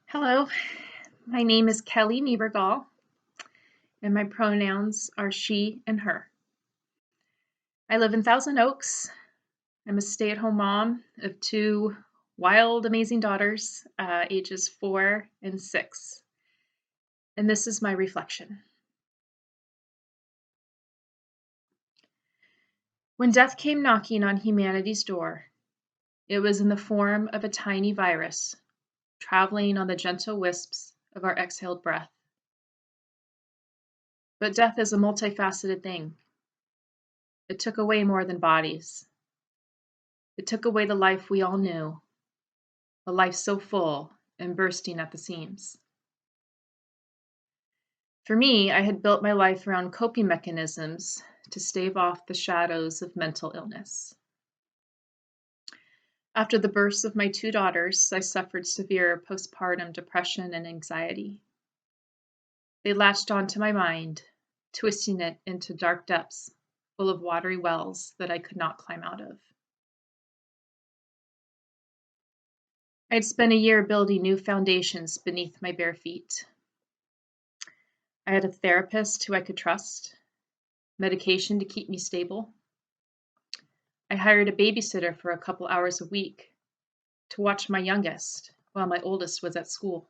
Hello, my name is Kelly Niebergall, and my pronouns are she and her. I live in Thousand Oaks. I'm a stay-at-home mom of two wild, amazing daughters, ages 4 and 6. And this is my reflection. When death came knocking on humanity's door, it was in the form of a tiny virus, traveling on the gentle wisps of our exhaled breath. But death is a multifaceted thing. It took away more than bodies. It took away the life we all knew, a life so full and bursting at the seams. For me, I had built my life around coping mechanisms to stave off the shadows of mental illness. After the births of my two daughters, I suffered severe postpartum depression and anxiety. They latched onto my mind, twisting it into dark depths full of watery wells that I could not climb out of. I had spent a year building new foundations beneath my bare feet. I had a therapist who I could trust, medication to keep me stable. I hired a babysitter for a couple hours a week to watch my youngest while my oldest was at school.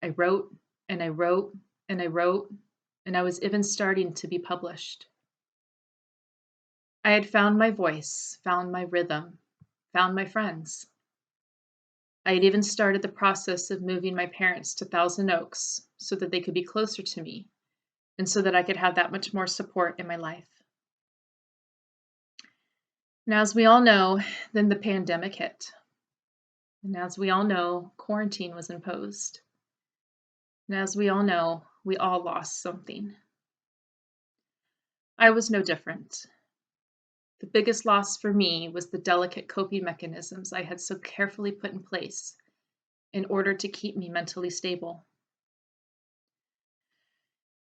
I wrote and I wrote and I wrote, and I was even starting to be published. I had found my voice, found my rhythm, found my friends. I had even started the process of moving my parents to Thousand Oaks so that they could be closer to me and so that I could have that much more support in my life. And as we all know, then the pandemic hit. And as we all know, quarantine was imposed. And as we all know, we all lost something. I was no different. The biggest loss for me was the delicate coping mechanisms I had so carefully put in place in order to keep me mentally stable.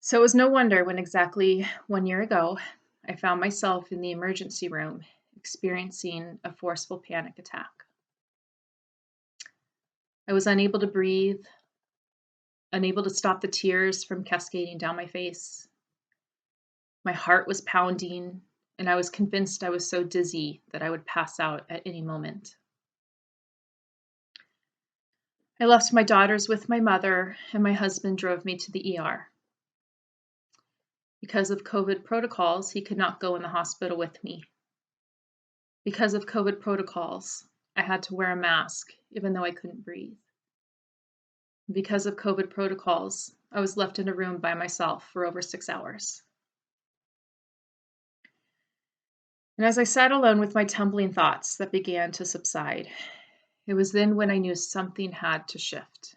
So it was no wonder when exactly 1 year ago, I found myself in the emergency room experiencing a forceful panic attack. I was unable to breathe, unable to stop the tears from cascading down my face. My heart was pounding, and I was convinced I was so dizzy that I would pass out at any moment. I left my daughters with my mother, and my husband drove me to the ER. Because of COVID protocols, he could not go in the hospital with me. Because of COVID protocols, I had to wear a mask even though I couldn't breathe. Because of COVID protocols, I was left in a room by myself for over 6 hours. And as I sat alone with my tumbling thoughts that began to subside, it was then when I knew something had to shift.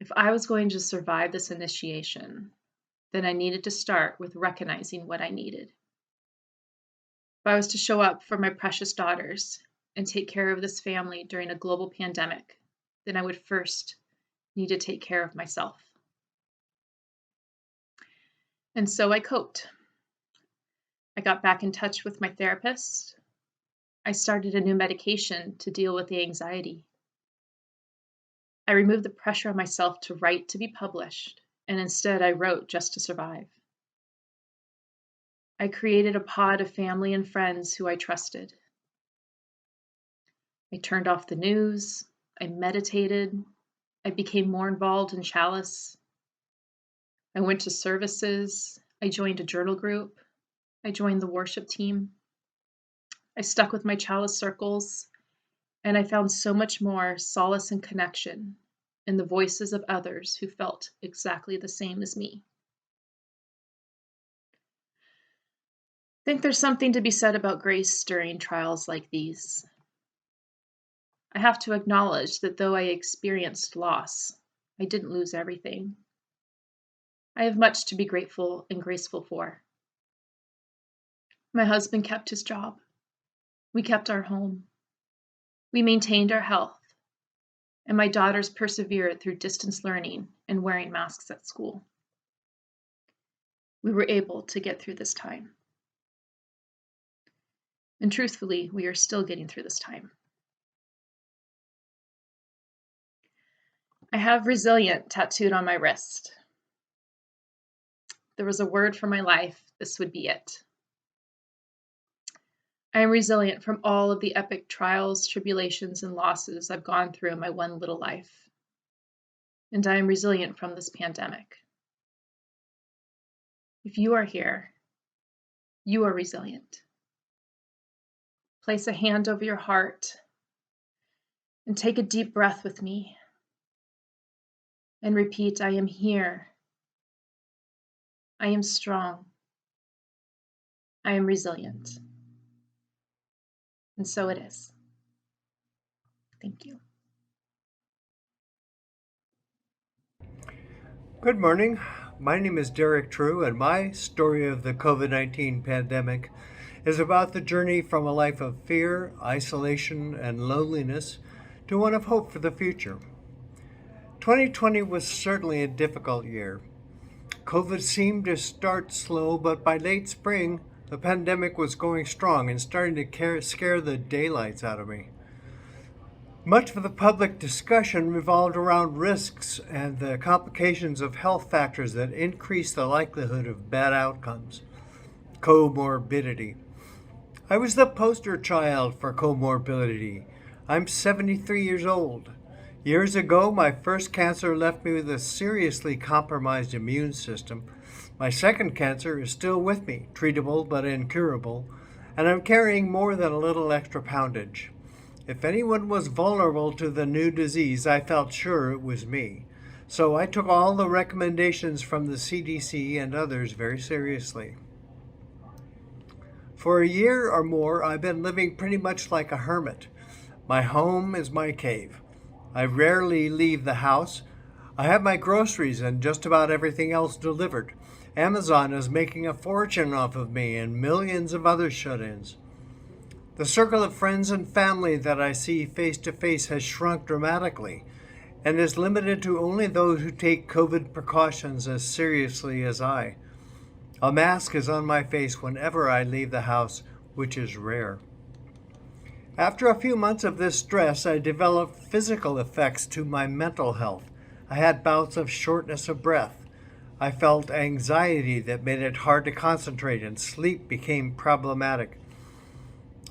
If I was going to survive this initiation, then I needed to start with recognizing what I needed. If I was to show up for my precious daughters and take care of this family during a global pandemic, then I would first need to take care of myself. And so I coped. I got back in touch with my therapist. I started a new medication to deal with the anxiety. I removed the pressure on myself to write to be published, and instead I wrote just to survive. I created a pod of family and friends who I trusted. I turned off the news. I meditated. I became more involved in Chalice. I went to services. I joined a journal group. I joined the worship team. I stuck with my Chalice circles, and I found so much more solace and connection in the voices of others who felt exactly the same as me. I think there's something to be said about grace during trials like these. I have to acknowledge that though I experienced loss, I didn't lose everything. I have much to be grateful and graceful for. My husband kept his job. We kept our home. We maintained our health. And my daughters persevered through distance learning and wearing masks at school. We were able to get through this time. And truthfully, we are still getting through this time. I have resilient tattooed on my wrist. If there was a word for my life, this would be it. I am resilient from all of the epic trials, tribulations, and losses I've gone through in my one little life. And I am resilient from this pandemic. If you are here, you are resilient. Place a hand over your heart and take a deep breath with me. And repeat, I am here. I am strong. I am resilient. And so it is. Thank you. Good morning. My name is Derek True, and my story of the COVID-19 pandemic is about the journey from a life of fear, isolation, and loneliness to one of hope for the future. 2020 was certainly a difficult year. COVID seemed to start slow, but by late spring, the pandemic was going strong and starting to scare the daylights out of me. Much of the public discussion revolved around risks and the complications of health factors that increase the likelihood of bad outcomes. Comorbidity. I was the poster child for comorbidity. I'm 73 years old. Years ago, my first cancer left me with a seriously compromised immune system. My second cancer is still with me, treatable but incurable, and I'm carrying more than a little extra poundage. If anyone was vulnerable to the new disease, I felt sure it was me. So I took all the recommendations from the CDC and others very seriously. For a year or more, I've been living pretty much like a hermit. My home is my cave. I rarely leave the house. I have my groceries and just about everything else delivered. Amazon is making a fortune off of me and millions of other shut-ins. The circle of friends and family that I see face to face has shrunk dramatically and is limited to only those who take COVID precautions as seriously as I. A mask is on my face whenever I leave the house, which is rare. After a few months of this stress, I developed physical effects to my mental health. I had bouts of shortness of breath. I felt anxiety that made it hard to concentrate, and sleep became problematic.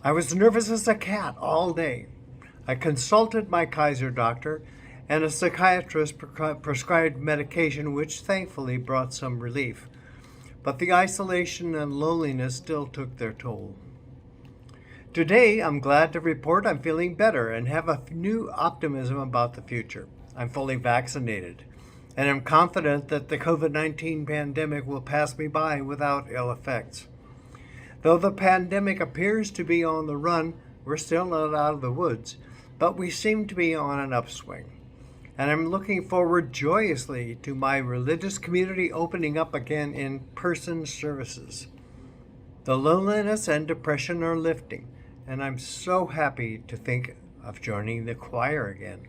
I was nervous as a cat all day. I consulted my Kaiser doctor, and a psychiatrist prescribed medication, which thankfully brought some relief. But the isolation and loneliness still took their toll. Today, I'm glad to report I'm feeling better and have a new optimism about the future. I'm fully vaccinated, and I'm confident that the COVID-19 pandemic will pass me by without ill effects. Though the pandemic appears to be on the run, we're still not out of the woods, but we seem to be on an upswing. And I'm looking forward joyously to my religious community opening up again in person services. The loneliness and depression are lifting, and I'm so happy to think of joining the choir again.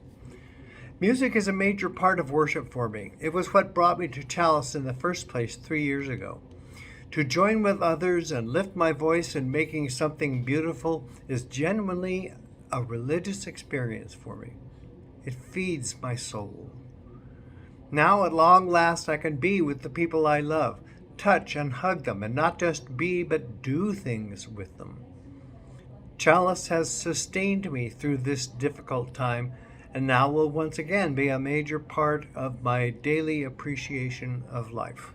Music is a major part of worship for me. It was what brought me to Chalice in the first place 3 years ago. To join with others and lift my voice in making something beautiful is genuinely a religious experience for me. It feeds my soul. Now, at long last, I can be with the people I love, touch and hug them, and not just be, but do things with them. Chalice has sustained me through this difficult time, and now will once again be a major part of my daily appreciation of life.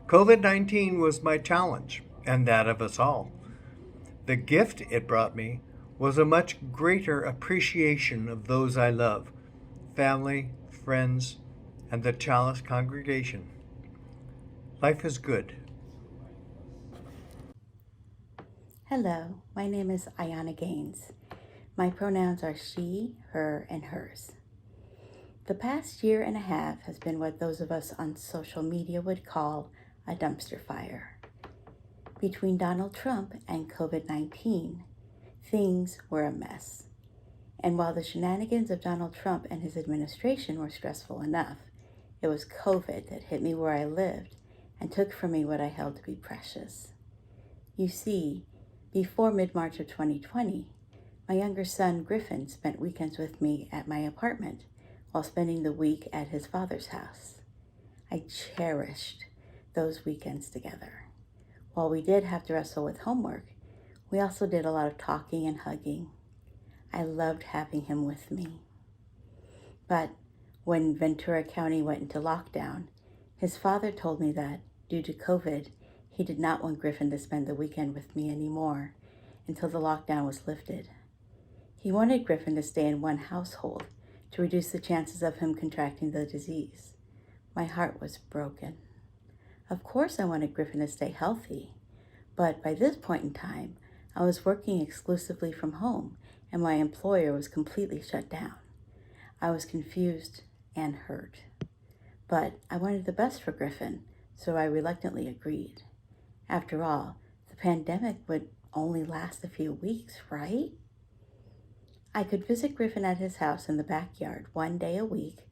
COVID-19 was my challenge, and that of us all. The gift it brought me was a much greater appreciation of those I love, family, friends, and the Chalice congregation. Life is good. Hello, my name is Ayana Gaines. My pronouns are she, her, and hers. The past year and a half has been what those of us on social media would call a dumpster fire. Between Donald Trump and COVID-19, things were a mess. And while the shenanigans of Donald Trump and his administration were stressful enough, it was COVID that hit me where I lived and took from me what I held to be precious. You see, before mid-March of 2020, my younger son, Griffin, spent weekends with me at my apartment, while spending the week at his father's house. I cherished those weekends together. While we did have to wrestle with homework, we also did a lot of talking and hugging. I loved having him with me. But when Ventura County went into lockdown, his father told me that, due to COVID, he did not want Griffin to spend the weekend with me anymore until the lockdown was lifted. He wanted Griffin to stay in one household to reduce the chances of him contracting the disease. My heart was broken. Of course I wanted Griffin to stay healthy, but by this point in time, I was working exclusively from home and my employer was completely shut down. I was confused and hurt, but I wanted the best for Griffin, so I reluctantly agreed. After all, the pandemic would only last a few weeks, right? I could visit Griffin at his house in the backyard one day a week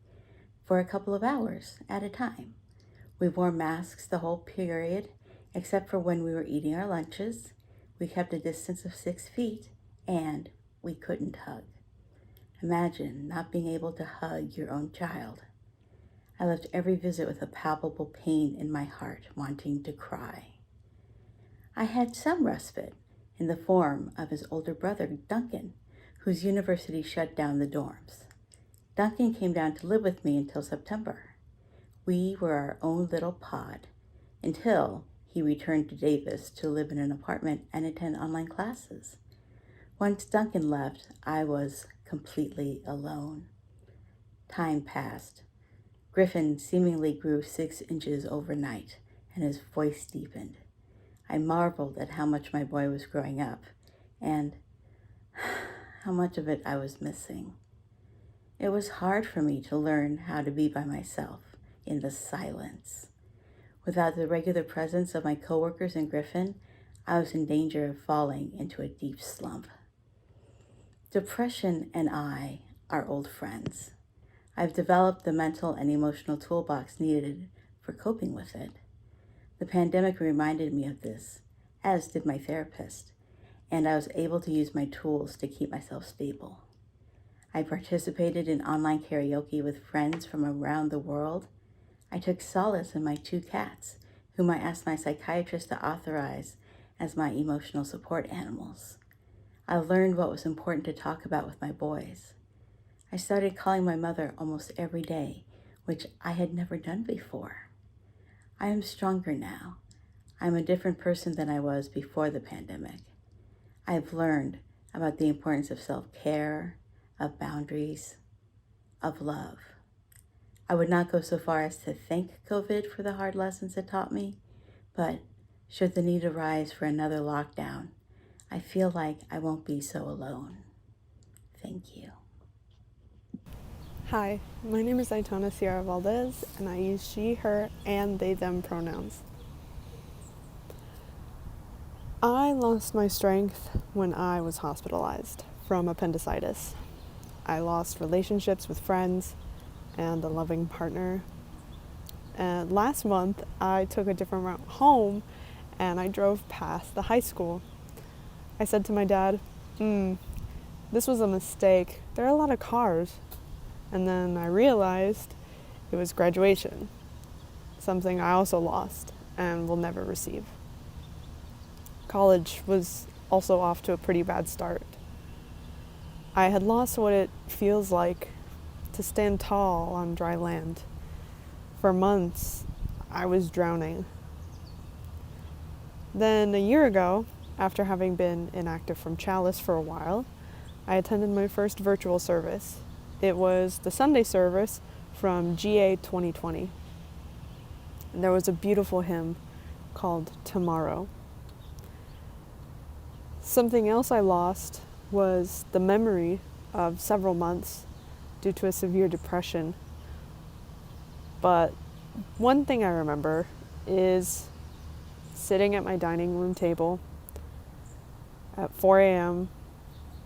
for a couple of hours at a time. We wore masks the whole period, except for when we were eating our lunches. We kept a distance of 6 feet, and we couldn't hug. Imagine not being able to hug your own child. I left every visit with a palpable pain in my heart, wanting to cry. I had some respite in the form of his older brother, Duncan, whose university shut down the dorms. Duncan came down to live with me until September. We were our own little pod until he returned to Davis to live in an apartment and attend online classes. Once Duncan left, I was completely alone. Time passed. Griffin seemingly grew 6 inches overnight, and his voice deepened. I marveled at how much my boy was growing up, and how much of it I was missing. It was hard for me to learn how to be by myself in the silence. Without the regular presence of my coworkers and Griffin, I was in danger of falling into a deep slump. Depression and I are old friends. I've developed the mental and emotional toolbox needed for coping with it. The pandemic reminded me of this, as did my therapist, and I was able to use my tools to keep myself stable. I participated in online karaoke with friends from around the world. I took solace in my 2 cats, whom I asked my psychiatrist to authorize as my emotional support animals. I learned what was important to talk about with my boys. I started calling my mother almost every day, which I had never done before. I am stronger now. I'm a different person than I was before the pandemic. I've learned about the importance of self-care, of boundaries, of love. I would not go so far as to thank COVID for the hard lessons it taught me, but should the need arise for another lockdown, I feel like I won't be so alone. Thank you. Hi, my name is Aitana Sierra Valdez, and I use she, her, and they, them pronouns. I lost my strength when I was hospitalized from appendicitis. I lost relationships with friends and a loving partner. And last month, I took a different route home, and I drove past the high school. I said to my dad, this was a mistake. There are a lot of cars. And then I realized it was graduation, something I also lost and will never receive. College was also off to a pretty bad start. I had lost what it feels like to stand tall on dry land. For months, I was drowning. Then a year ago, after having been inactive from Chalice for a while, I attended my first virtual service. It was the Sunday service from GA 2020. And there was a beautiful hymn called Tomorrow. Something else I lost was the memory of several months due to a severe depression. But one thing I remember is sitting at my dining room table at 4 a.m.,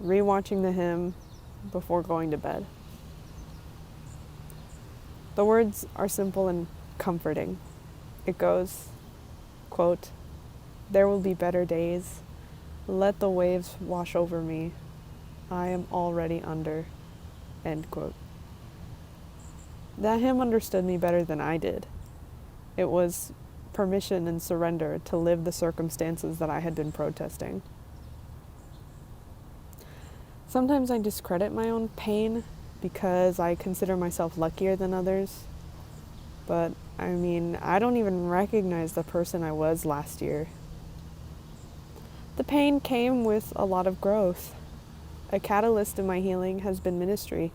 rewatching the hymn before going to bed. The words are simple and comforting. It goes, quote, "There will be better days. Let the waves wash over me. I am already under," end quote. That hymn understood me better than I did. It was permission and surrender to live the circumstances that I had been protesting. Sometimes I discredit my own pain because I consider myself luckier than others. But I don't even recognize the person I was last year. The pain came with a lot of growth. A catalyst in my healing has been ministry.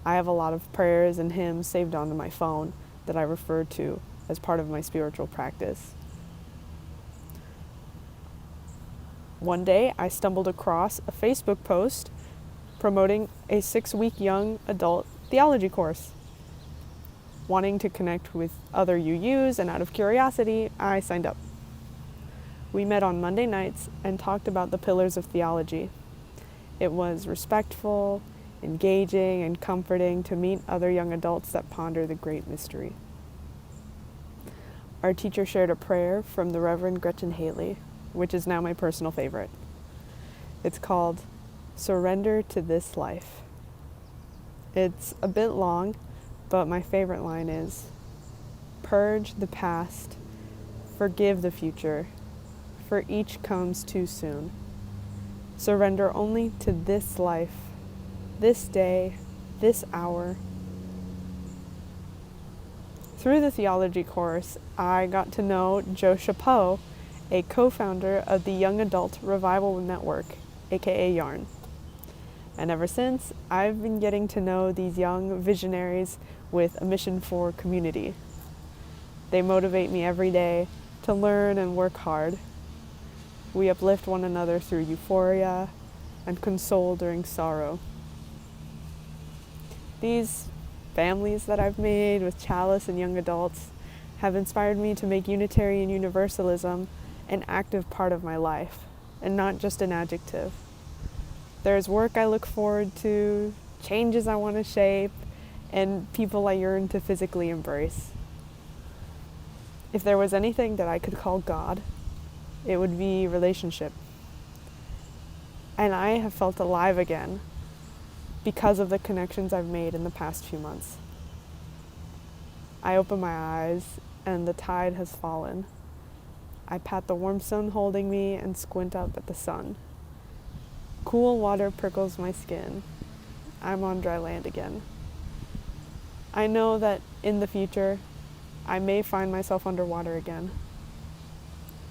I have a lot of prayers and hymns saved onto my phone that I refer to as part of my spiritual practice. One day, I stumbled across a Facebook post promoting a 6-week young adult theology course. Wanting to connect with other UUs, and out of curiosity, I signed up. We met on Monday nights and talked about the pillars of theology. It was respectful, engaging, and comforting to meet other young adults that ponder the great mystery. Our teacher shared a prayer from the Reverend Gretchen Haley, which is now my personal favorite. It's called Surrender to This Life. It's a bit long, but my favorite line is, purge the past, forgive the future, for each comes too soon. Surrender only to this life, this day, this hour. Through the theology course, I got to know Joe Chapeau, a co-founder of the Young Adult Revival Network, aka YARN. And ever since, I've been getting to know these young visionaries with a mission for community. They motivate me every day to learn and work hard. We uplift one another through euphoria and console during sorrow. These families that I've made with Chalice and young adults have inspired me to make Unitarian Universalism an active part of my life, and not just an adjective. There's work I look forward to, changes I want to shape, and people I yearn to physically embrace. If there was anything that I could call God, it would be relationship. And I have felt alive again because of the connections I've made in the past few months. I open my eyes and the tide has fallen. I pat the warm sun holding me and squint up at the sun. Cool water prickles my skin. I'm on dry land again. I know that in the future, I may find myself underwater again.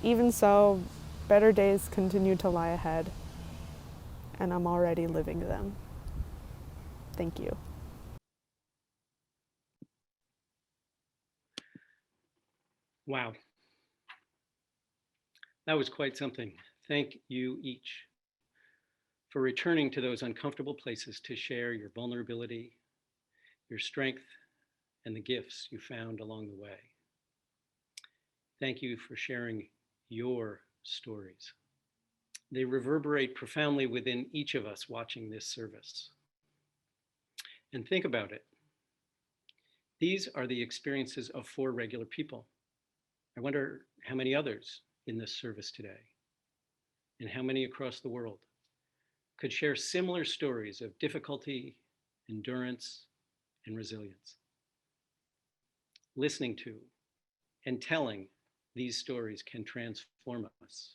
Even so, better days continue to lie ahead, and I'm already living them. Thank you. Wow. That was quite something. Thank you each for returning to those uncomfortable places to share your vulnerability, your strength, and the gifts you found along the way. Thank you for sharing your stories. They reverberate profoundly within each of us watching this service. And think about it. These are the experiences of 4 regular people. I wonder how many others in this service today, and how many across the world, could share similar stories of difficulty, endurance, and resilience. Listening to and telling these stories can transform us.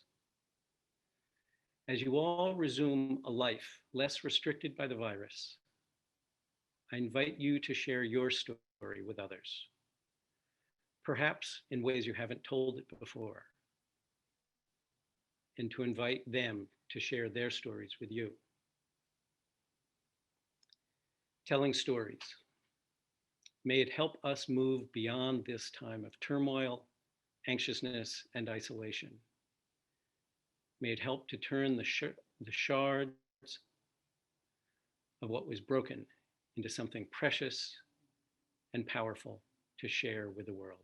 As you all resume a life less restricted by the virus, I invite you to share your story with others, perhaps in ways you haven't told it before, and to invite them to share their stories with you. Telling stories. May it help us move beyond this time of turmoil, anxiousness, and isolation. May it help to turn the shards of what was broken into something precious and powerful to share with the world.